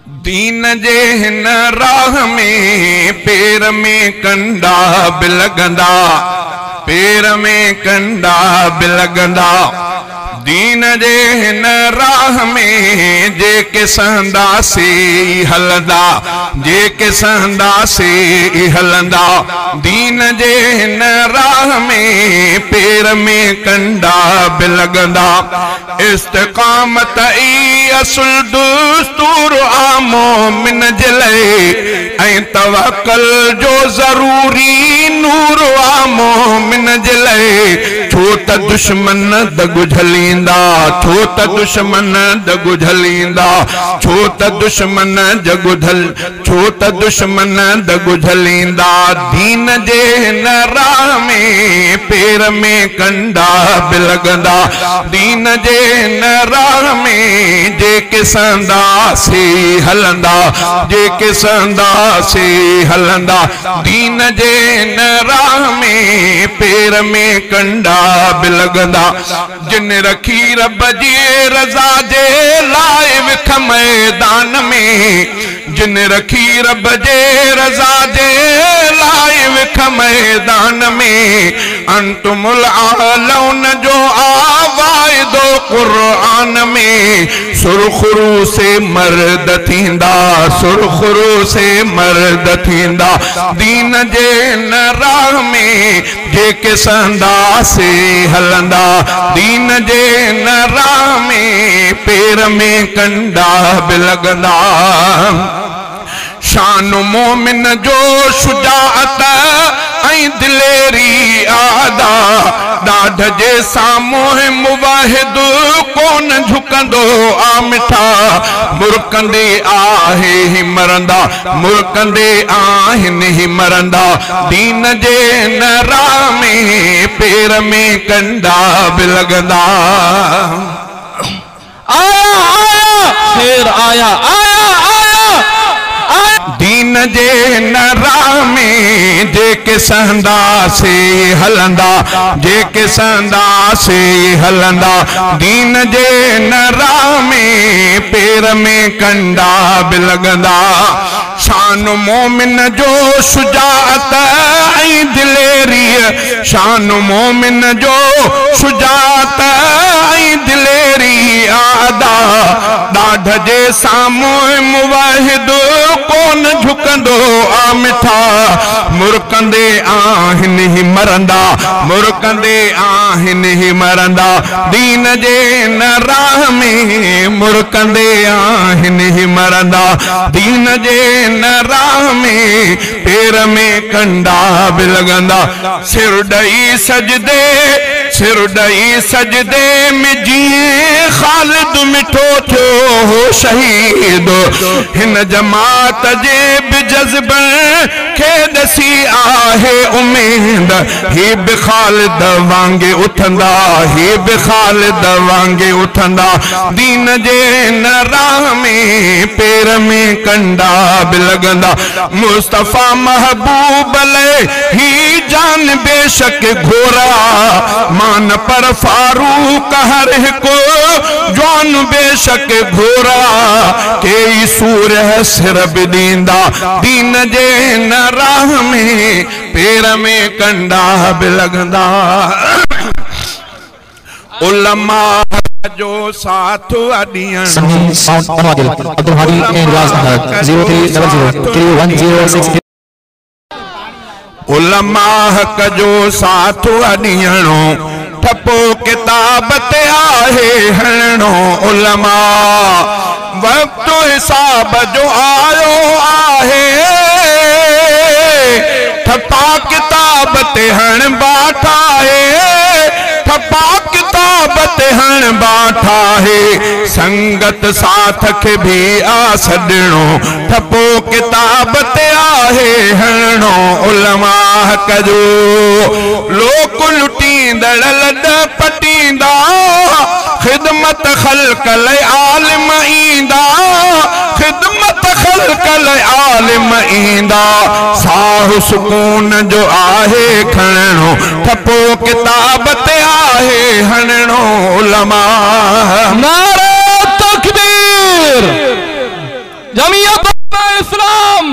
दीन जे हिन राह में पेर में कंडा बि लॻंदा, पेर में कंडा बि लॻंदा। दीन जे हिन राह में जेके सहंदासीं हलंदा, जेके सहंदासीं हलंदा। दीन जे हिन राह में पेर में कंडा बि लॻंदा। इस्तिक़ामत ई असुल दुस्तूर आ मोमिन जे लाइ, ऐं तवक्कल जो ज़रूरी नूर आ मोमिन जे लाइ। छो त दुश्मन दग झलींदा, छो त दुश्मन दग झलींदा, छो त दुश्मन छो त दुश्मन दग झलींदा। दीन जे हिन राह में पेर में कंडा बि लॻंदा। दीन जे हिन राह में जेके सहंदासीं हलंदा, जेके सहंदासीं हलंदा। दीन जे हिन राह में पेर में कंडा बि लॻंदा। जिन रखी रब जी रज़ा जे लाइ विख मैदान में, जिन रखी रब जे रज़ा जे लाइ विख मैदान में। अंतुमुल आलौन जो आवाइदो क़ुरान में। सुरखरू से मर्द थींदा, सुरखरू से मर्द थींदा। दीन जे हिन राह में जेके सहंदासीं हलंदा। दीन जे हिन राह में पेर में कंडा बि लॻंदा। शान मोमिन जो शुजाअत ऐं दिलेरी आदा। ॾाढ जे साम्हूं मुवाहिद कोन झुकंदो आ मिठा। मुरकंदे आहे ही मरंदा, मुरकंदे आहिनि ही मरंदा। दीन जे हिन राह में पेर में कंडा बि लॻंदा। आया आया शेर आया आया आया। दीन जे हिन राह में जेके सहंदासीं हलंदा, जेके सहंदासीं हलंदा। दीन जे हिन राह में पेर में कंडा बि लॻंदा। शान मोमिन जो शुजाअत ऐं दिलेरी, शान मोमिन जो शुजाअत ऐं दिलेरी आदा। ॾाढ जे साम्हूं मुवाहिद कोन झुकंदो आ मिठा। मुरकंदे आहिनि ही मरंदा, मुरकंदे आहिनि ही मरंदा। दीन जे हिन राह में मुरकंदे आहिनि ही मरंदा। दीन जे हिन राह में पेर में कंडा बि लॻंदा। सिर ॾई सजदे, सिर ॾई सजदे में जीअं ख़ालिद मिठो थियो हो शहीद। हिन जमात जे बि जज़्बनि खे ॾसी आहे उमेद। ही बि ख़ालिद वांगे उथंदा, ही बि ख़ालिद वांगे उथंदा। दीन जे हिन राह में पेर में कंडा बि लॻंदा। मुस्तफ़ा महबूब लाइ ही जान बेशक घोरा। मान पर फारूक हर हिकु जवान बेशक घोरा। के सूर्य सिर बि ॾींदा। दीन जे हिन राह में पेर में कंडा बि लॻंदा। उलमा जो साथ अॾियण, उलमा हक़ जो साथ अॾियणो। ठपो किताब ते आहे हणणो। उलमा वक़्तु हिसाब जो आयो आहे। ठपा किताब ते हण बाठा है, ठपा किताब ते हण बाठा है। संगत साथ के भी आ सॾणो। ठपो किताब ते आहे हणणो। उलमा हक़ जो लोक लुटींदड़ लॾ पटींदा। खिदमत ख़ल्क़ लाइ आलिम ईंदा। खिदमत ख़ल्क़ लाइ आलिम ईंदा। साह सुकून जो आहे खणणो। ठपो किताब ते आहे हणणो। उलमा नारे तकबीर। जमीयत इस्लाम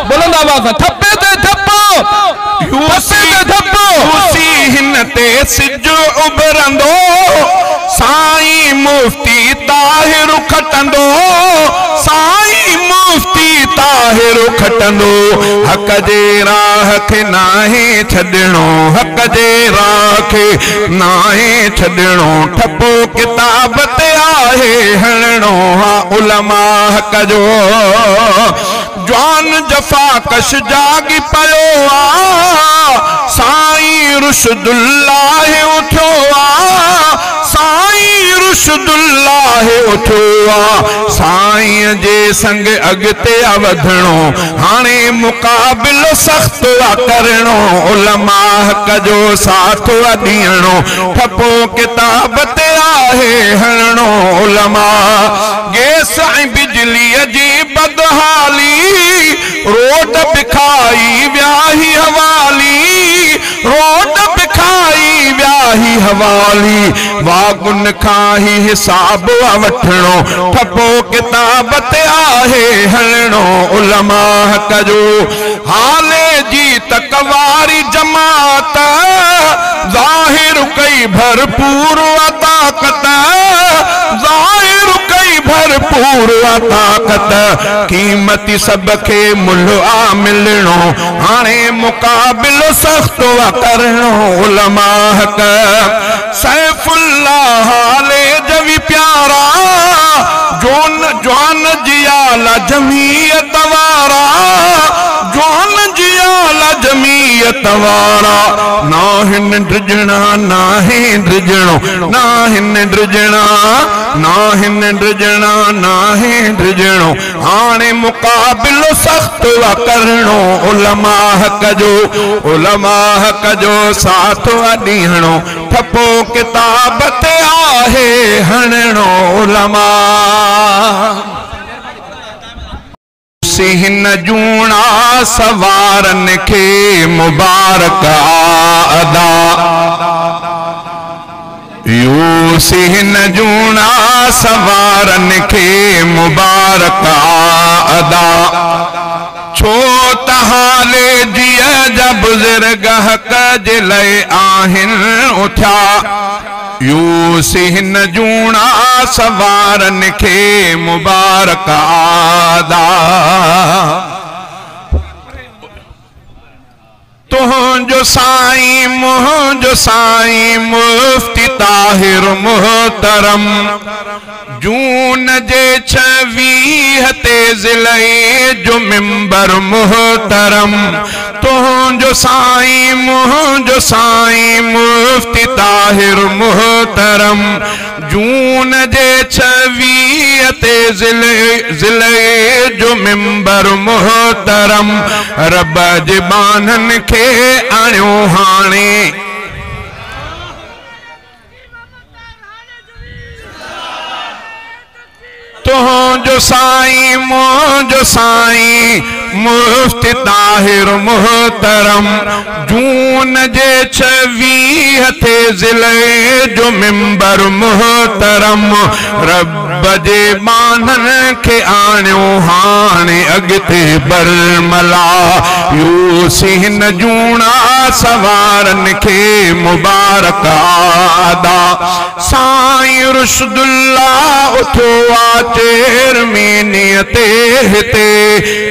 बुलंद आवाज़ थप्पे ते थप्पो यूसी हिन ते सिज उभरंदो साईं मुफ्ती ताहिर खटंदो साईं मुफ्ती ताहिर खटंदो हक जे राह खे नाहे छॾणो हक जे राह खे नाहे छॾणो ठपो किताब ते आहे हणणो हा उलमा हक जो जवान जफ़ा कश जागी पयो आ साईं रुशदुल्लाह उठो आ साईं रुशदुल्लाह उठो आ साईं जे संग अॻिते वधणो हाणे मुक़ाबिलो सख़्त करणो उलमा हक जो साथ ॾियणो ठपो किताब ते आहे हणणो उलमा गैस ऐं बिजलीअ जी बदहाली रोड बिखाई व्याही हवाली रोड बिखाई व्याही हवाली वागुन खां ही हिसाब वठणो ठपो किताब ते आहे हणणो उलमा हक जो हाले जी तकवारी जमात ज़ाहिर कई भरपूर ताकत ज़ाहिर कई भरपूर ताकत क़ीमती सब के मुल्ह आ मिलणो हाणे मुक़ाबिलो सख़्त करणो उलमा हक सैफुल्लाह हाले जवी प्यारा जोन जवान जियाला जमीयत वारा जवान जियाला जमीयत वारा नाहिन ड्रिजणा नाहे ड्रिजणो नाहिन ड्रिजणा नाहिन ड्रिजणा नाहे ड्रिजणो हाणे मुक़ाबिलो सख़्त करणो उलमा हक जो साथ ॾियणो ठपो किताब ते आहे हणणो उलमा हिन जूणा सवारन खे मुबारक अदा यूसी हिन जूणा सवारन खे मुबारक अदा छो त हाले जिया जा बुज़ुर्ग हक जे लाइ आहिनि उथिया यूसी हिन जूणा सवारन खे मुबारक आदा तुझो साईं मुफ्ती ताहिर मुहतरम जून जे 26 ते ज़िले जो मिंबर मुहतरम तुझो साईं मुफ्ती ताहिर मुहतरम जून जे 26 ते ज़िले जो मिंबर मुहतरम रब जे बानन खे आणियो हाणे तुझो साईं मुफ्ती ताहिर मुहतरम जून जे 26 ते ज़िले जो मिंबर मुहतरम रब जे बानन खे आणियो हाणे अॻिते बरमला यूसी हिन जूणा सवारन खे मुबारक आदा साईं रुशदुल्लाह उठो आ चेरमीनीअ ते हिते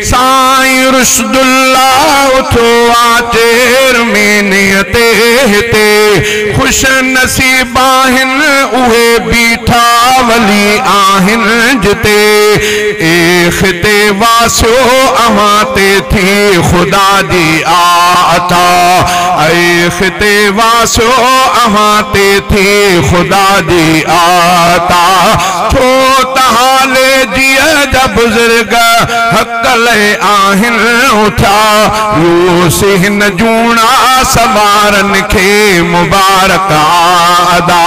साईं रुशदुल्लाह उठो आ चेरमीनीअ ते हिते खुश नसीब आहिनि उहे बीठा वली आहिनि जिते ख़िते वासियो अवां ते थी ख़ुदा जी आता ख़िते वासियो अवां ते थी ख़ुदा जी आता छो त हाले जिया जा बुज़ुर्ग हक लाइ आहिनि उथिया यूसी हिन जूणा सवारन खे मुबारक अदा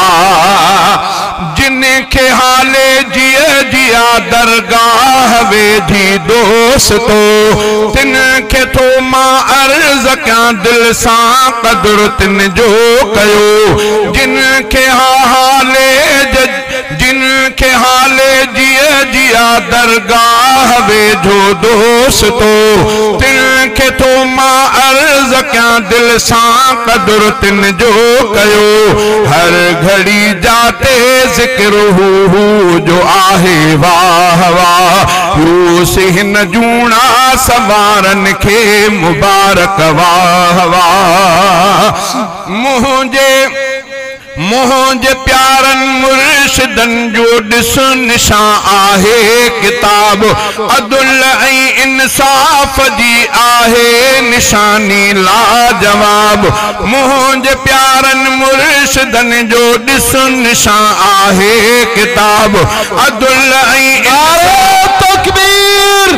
जिन खे हाले जिया जिया दरगाह वेझी दोस्तो तिन खे थो मां अर्ज़ कयां दिल सां क़दुर तिन जो कयो जिन खे हाले जिया दरगाह वेझो दोस्तो तिन खे थो मां अर्ज़ कयां दिल सां क़दुर तिन जो कयो हर घड़ी जाते ज़िक्र हू जो आहे वाह वाह यूसी हिन जूणा सवारन खे मुबारक वाह वाह मुझे प्यारन मुर्शिदन जो ॾिस निशां आहे किताब अदुल ऐं इंसाफ़ जी आहे निशानी लाजवाब मुझे प्यारन मुर्शिदन जो ॾिस निशां आहे किताब अदुल ऐं तकबीर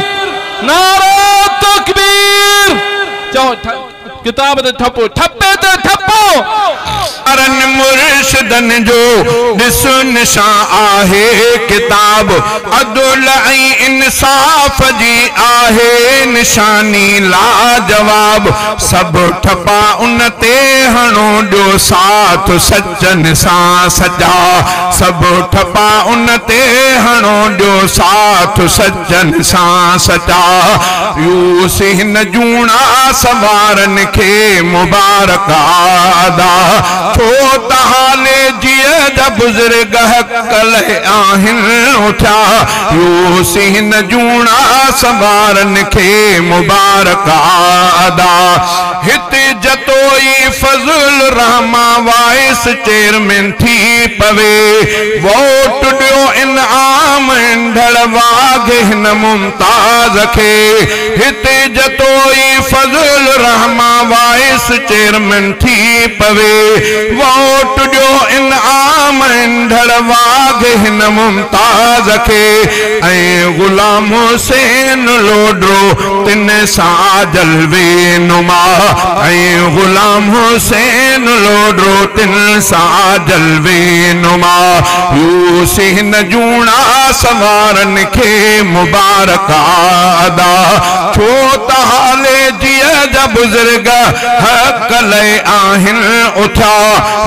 नारा तकबीर चओ किताब ते ठपो ठपे ते ठपो अरन मुर्शिदन जो ॾिस निशां आहे किताब अदुल ऐं इंसाफ़ जी आहे निशानी लाजवाब सभु ठपा उन ते हणो ॾियो साथ सचन सां सचा सभु ठपा उन ते हणो ॾियो साथ सचन सां सचा यूसी हिन जूणा सवारन खे मुबारक आदा छो त हाले जिया जा बुज़ुर्ग कले आहिनि उठा यूसी हिन जूणा सवारन खे मुबारक आदा हिते जतोई फज़ुल रहमा वाइस चेयरमैन थी पवे वोट ॾियो इनाम ईंदड़ वाघ हिन मुमताज़ खे हिते जतोई फज़ुल रहमा वाइस चेयरमैन थी पवे वोट ॾियो इनाम ईंदड़ वाघ हिन मुमताज़ खे ऐं गुलाम हुसैन लोडो तिन सां जलवे नुमा ऐं गुलाम हुसैन लोडो तिन सां जलवे नुमा यूसी हिन जूणा सवारन खे मुबारक आदा छो त हाले जिया जा बुज़ुर्ग हक़ लए आहिनि उठा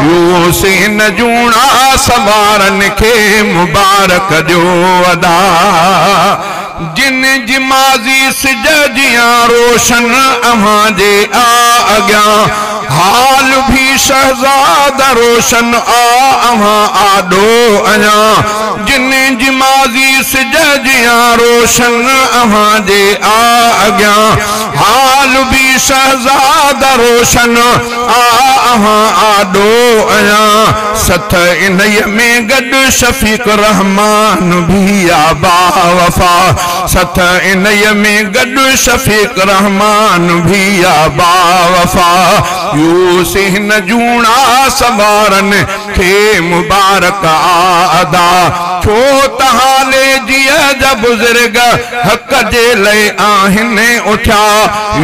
यूसी हिन जूणा सवारन खे मुबारक ॾियो अदा जिन जी माज़ी सिज जियां रोशन अव्हां जे अॻियां हाल भी शहज़ादा रोशन अव्हां आॾो अञा जिन जी माज़ी सिज जियां रोशन अव्हां जे अॻियां हाल भी शहज़ादा रोशन अव्हां आॾो अञा सथ इन्हीअ में गॾु शफ़ीक़ रहमान भी आबा वफ़ा सथ इन्हीअ में गॾु शफ़ीक़ रहमान भी आबा वफ़ा यूसी हिन जूणा सवारन खे मुबारक आदा छो त हाले जिया जा बुज़ुर्ग हक़ जे लए आहिनि उठा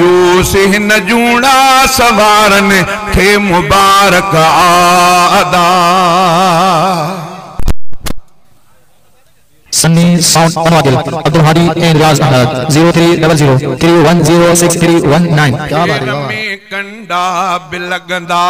यूसी हिन जूणा सवारन खे मुबारक आदा Sunny Sound Model Abdul Hadi and Riaz Ahmad 0300310639 में कंडा बिलगंदा